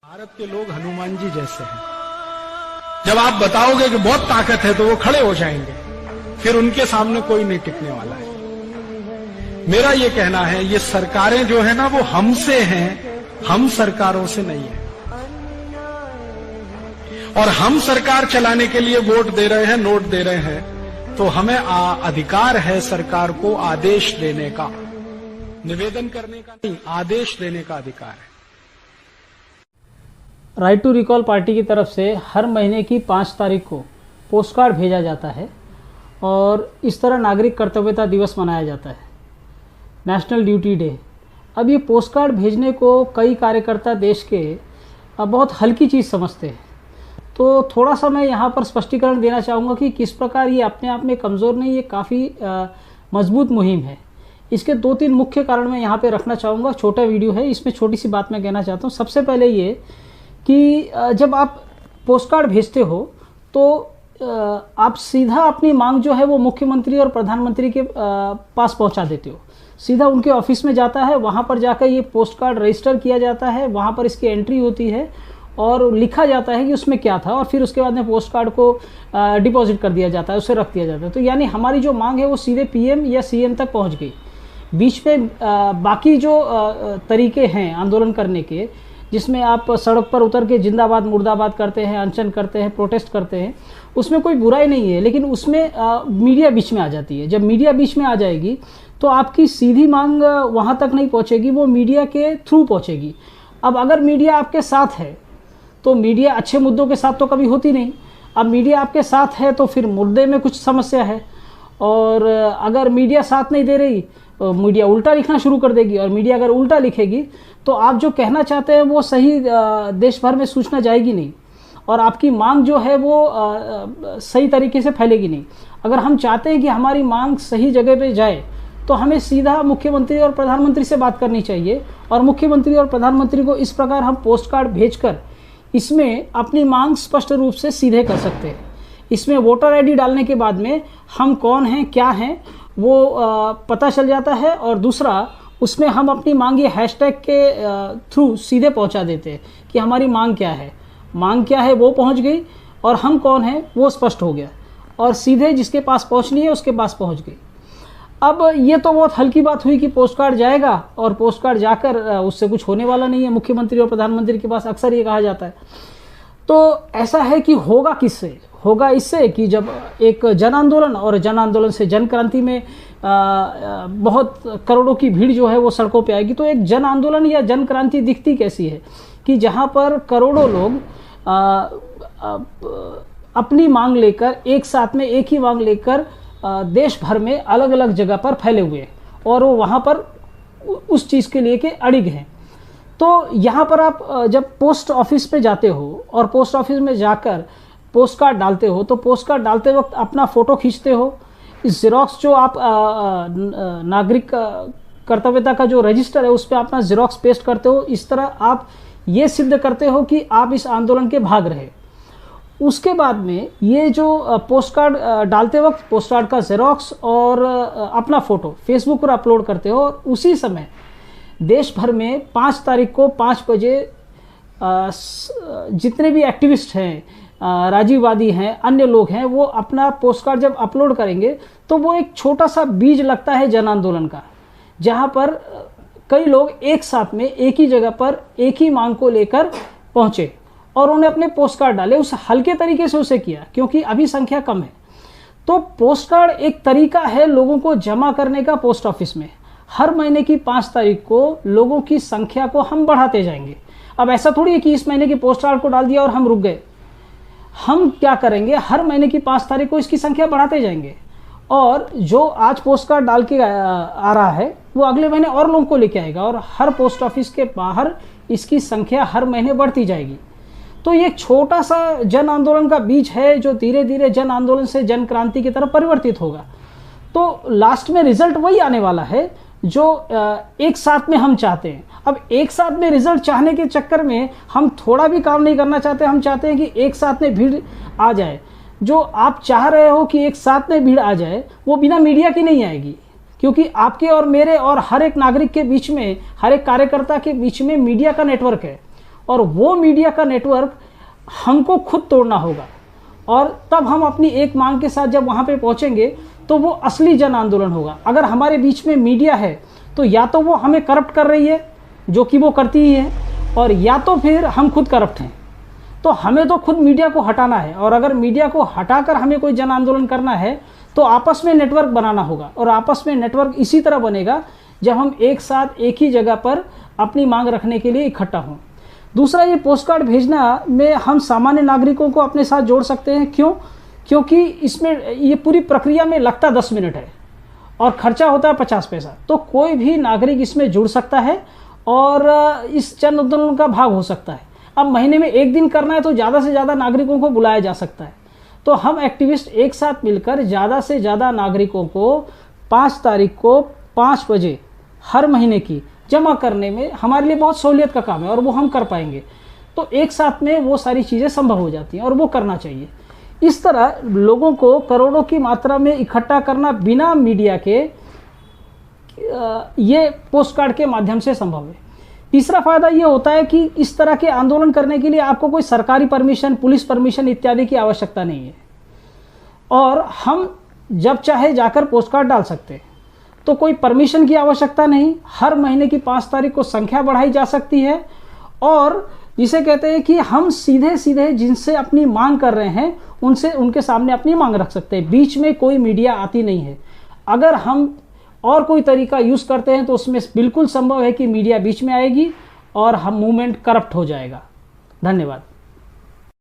भारत के लोग हनुमान जी जैसे हैं। जब आप बताओगे कि बहुत ताकत है तो वो खड़े हो जाएंगे, फिर उनके सामने कोई नहीं टिकने वाला है। मेरा ये कहना है, ये सरकारें जो है ना वो हमसे हैं, हम सरकारों से नहीं है। और हम सरकार चलाने के लिए वोट दे रहे हैं, नोट दे रहे हैं, तो हमें अधिकार है सरकार को आदेश देने का, निवेदन करने का नहीं, आदेश देने का अधिकार है। राइट टू रिकॉल पार्टी की तरफ से हर महीने की 5 तारीख को पोस्ट कार्ड भेजा जाता है और इस तरह नागरिक कर्तव्यता दिवस मनाया जाता है, नेशनल ड्यूटी डे। अब ये पोस्ट कार्ड भेजने को कई कार्यकर्ता देश के बहुत हल्की चीज़ समझते हैं, तो थोड़ा सा मैं यहाँ पर स्पष्टीकरण देना चाहूँगा कि किस प्रकार ये अपने आप में कमज़ोर नहीं, ये काफ़ी मजबूत मुहिम है। इसके 2-3 मुख्य कारण मैं यहाँ पे रखना चाहूँगा। छोटा वीडियो है, इसमें छोटी सी बात मैं कहना चाहता हूँ। सबसे पहले ये कि जब आप पोस्ट कार्ड भेजते हो तो आप सीधा अपनी मांग जो है वो मुख्यमंत्री और प्रधानमंत्री के पास पहुंचा देते हो। सीधा उनके ऑफिस में जाता है, वहां पर जाकर ये पोस्ट कार्ड रजिस्टर किया जाता है, वहां पर इसकी एंट्री होती है और लिखा जाता है कि उसमें क्या था, और फिर उसके बाद में पोस्ट कार्ड को डिपॉजिट कर दिया जाता है, उसे रख दिया जाता है। तो यानी हमारी जो मांग है वो सीधे पीएम या सीएम तक पहुँच गई। बीच में बाकी जो तरीके हैं आंदोलन करने के, जिसमें आप सड़क पर उतर के जिंदाबाद मुर्दाबाद करते हैं, अनशन करते हैं, प्रोटेस्ट करते हैं, उसमें कोई बुराई नहीं है, लेकिन उसमें मीडिया बीच में आ जाती है। जब मीडिया बीच में आ जाएगी तो आपकी सीधी मांग वहाँ तक नहीं पहुँचेगी, वो मीडिया के थ्रू पहुँचेगी। अब अगर मीडिया आपके साथ है तो मीडिया अच्छे मुद्दों के साथ तो कभी होती नहीं। अब मीडिया आपके साथ है तो फिर मुद्दे में कुछ समस्या है, और अगर मीडिया साथ नहीं दे रही, मीडिया उल्टा लिखना शुरू कर देगी, और मीडिया अगर उल्टा लिखेगी तो आप जो कहना चाहते हैं वो सही देश भर में सूचना जाएगी नहीं, और आपकी मांग जो है वो सही तरीके से फैलेगी नहीं। अगर हम चाहते हैं कि हमारी मांग सही जगह पे जाए तो हमें सीधा मुख्यमंत्री और प्रधानमंत्री से बात करनी चाहिए, और मुख्यमंत्री और प्रधानमंत्री को इस प्रकार हम पोस्ट कार्ड भेजकर इसमें अपनी मांग स्पष्ट रूप से सीधे कर सकते हैं। इसमें वोटर आईडी डालने के बाद में हम कौन हैं, क्या हैं, वो पता चल जाता है, और दूसरा उसमें हम अपनी मांग ये हैशटैग के थ्रू सीधे पहुंचा देते हैं कि हमारी मांग क्या है। मांग क्या है वो पहुंच गई, और हम कौन हैं वो स्पष्ट हो गया, और सीधे जिसके पास पहुंचनी है उसके पास पहुंच गई। अब ये तो बहुत हल्की बात हुई कि पोस्ट कार्ड जाएगा, और पोस्ट कार्ड जाकर उससे कुछ होने वाला नहीं है मुख्यमंत्री और प्रधानमंत्री के पास, अक्सर ये कहा जाता है। तो ऐसा है कि होगा किससे? होगा इससे कि जब एक जन आंदोलन, और जन आंदोलन से जन क्रांति में बहुत करोड़ों की भीड़ जो है वो सड़कों पे आएगी। तो एक जन आंदोलन या जन क्रांति दिखती कैसी है कि जहाँ पर करोड़ों लोग अपनी मांग लेकर, एक साथ में एक ही मांग लेकर देश भर में अलग अलग जगह पर फैले हुए हैं, और वो वहाँ पर उस चीज़ के लिए के अड़िग हैं। तो यहाँ पर आप जब पोस्ट ऑफिस पे जाते हो और पोस्ट ऑफिस में जाकर पोस्ट कार्ड डालते हो, तो पोस्ट कार्ड डालते वक्त अपना फ़ोटो खींचते हो। इस ज़ेरॉक्स जो आप नागरिक कर्तव्यता का जो रजिस्टर है उस पर अपना ज़ेरॉक्स पेस्ट करते हो। इस तरह आप ये सिद्ध करते हो कि आप इस आंदोलन के भाग रहे। उसके बाद में ये जो पोस्ट कार्ड डालते वक्त पोस्ट कार्ड का ज़ेरॉक्स और अपना फ़ोटो फेसबुक पर अपलोड करते हो, और उसी समय देश भर में 5 तारीख को 5 बजे जितने भी एक्टिविस्ट हैं, राजीववादी हैं, अन्य लोग हैं, वो अपना पोस्ट कार्ड जब अपलोड करेंगे तो वो एक छोटा सा बीज लगता है जन आंदोलन का, जहाँ पर कई लोग एक साथ में एक ही जगह पर एक ही मांग को लेकर पहुँचे और उन्हें अपने पोस्ट कार्ड डाले। उस हल्के तरीके से उसे किया क्योंकि अभी संख्या कम है। तो पोस्ट कार्ड एक तरीका है लोगों को जमा करने का पोस्ट ऑफिस में। हर महीने की 5 तारीख को लोगों की संख्या को हम बढ़ाते जाएंगे। अब ऐसा थोड़ी है कि इस महीने की पोस्ट कार्ड को डाल दिया और हम रुक गए। हम क्या करेंगे, हर महीने की 5 तारीख को इसकी संख्या बढ़ाते जाएंगे, और जो आज पोस्ट कार्ड डाल के आ रहा है वो अगले महीने और लोगों को लेके आएगा, और हर पोस्ट ऑफिस के बाहर इसकी संख्या हर महीने बढ़ती जाएगी। तो ये छोटा सा जन आंदोलन का बीज है जो धीरे धीरे जन आंदोलन से जन क्रांति की तरफ परिवर्तित होगा। तो लास्ट में रिजल्ट वही आने वाला है जो एक साथ में हम चाहते हैं। अब एक साथ में रिजल्ट चाहने के चक्कर में हम थोड़ा भी काम नहीं करना चाहते। हम चाहते हैं कि एक साथ में भीड़ आ जाए। जो आप चाह रहे हो कि एक साथ में भीड़ आ जाए, वो बिना मीडिया की नहीं आएगी, क्योंकि आपके और मेरे और हर एक नागरिक के बीच में, हर एक कार्यकर्ता के बीच में मीडिया का नेटवर्क है, और वो मीडिया का नेटवर्क हमको खुद तोड़ना होगा, और तब हम अपनी एक मांग के साथ जब वहाँ पे पहुँचेंगे तो वो असली जन आंदोलन होगा। अगर हमारे बीच में मीडिया है तो या तो वो हमें करप्ट कर रही है, जो कि वो करती ही है, और या तो फिर हम खुद करप्ट हैं। तो हमें तो खुद मीडिया को हटाना है, और अगर मीडिया को हटाकर हमें कोई जन आंदोलन करना है तो आपस में नेटवर्क बनाना होगा, और आपस में नेटवर्क इसी तरह बनेगा जब हम एक साथ एक ही जगह पर अपनी मांग रखने के लिए इकट्ठा हों। दूसरा, ये पोस्ट कार्ड भेजना में हम सामान्य नागरिकों को अपने साथ जोड़ सकते हैं। क्यों? क्योंकि इसमें ये पूरी प्रक्रिया में लगता 10 मिनट है और खर्चा होता है 50 पैसा। तो कोई भी नागरिक इसमें जुड़ सकता है और इस जन आंदोलन का भाग हो सकता है। अब महीने में एक दिन करना है तो ज़्यादा से ज़्यादा नागरिकों को बुलाया जा सकता है। तो हम एक्टिविस्ट एक साथ मिलकर ज़्यादा से ज़्यादा नागरिकों को 5 तारीख को 5 बजे हर महीने की जमा करने में हमारे लिए बहुत सहूलियत का काम है, और वो हम कर पाएंगे। तो एक साथ में वो सारी चीज़ें संभव हो जाती हैं, और वो करना चाहिए। इस तरह लोगों को करोड़ों की मात्रा में इकट्ठा करना बिना मीडिया के ये पोस्ट कार्ड के माध्यम से संभव है। तीसरा फायदा ये होता है कि इस तरह के आंदोलन करने के लिए आपको कोई सरकारी परमिशन, पुलिस परमिशन इत्यादि की आवश्यकता नहीं है, और हम जब चाहे जाकर पोस्ट कार्ड डाल सकते हैं। तो कोई परमिशन की आवश्यकता नहीं। हर महीने की 5 तारीख को संख्या बढ़ाई जा सकती है, और जिसे कहते हैं कि हम सीधे सीधे जिनसे अपनी मांग कर रहे हैं उनसे उनके सामने अपनी मांग रख सकते हैं। बीच में कोई मीडिया आती नहीं है। अगर हम और कोई तरीका यूज़ करते हैं तो उसमें बिल्कुल संभव है कि मीडिया बीच में आएगी और हम मूवमेंट करप्ट हो जाएगा। धन्यवाद।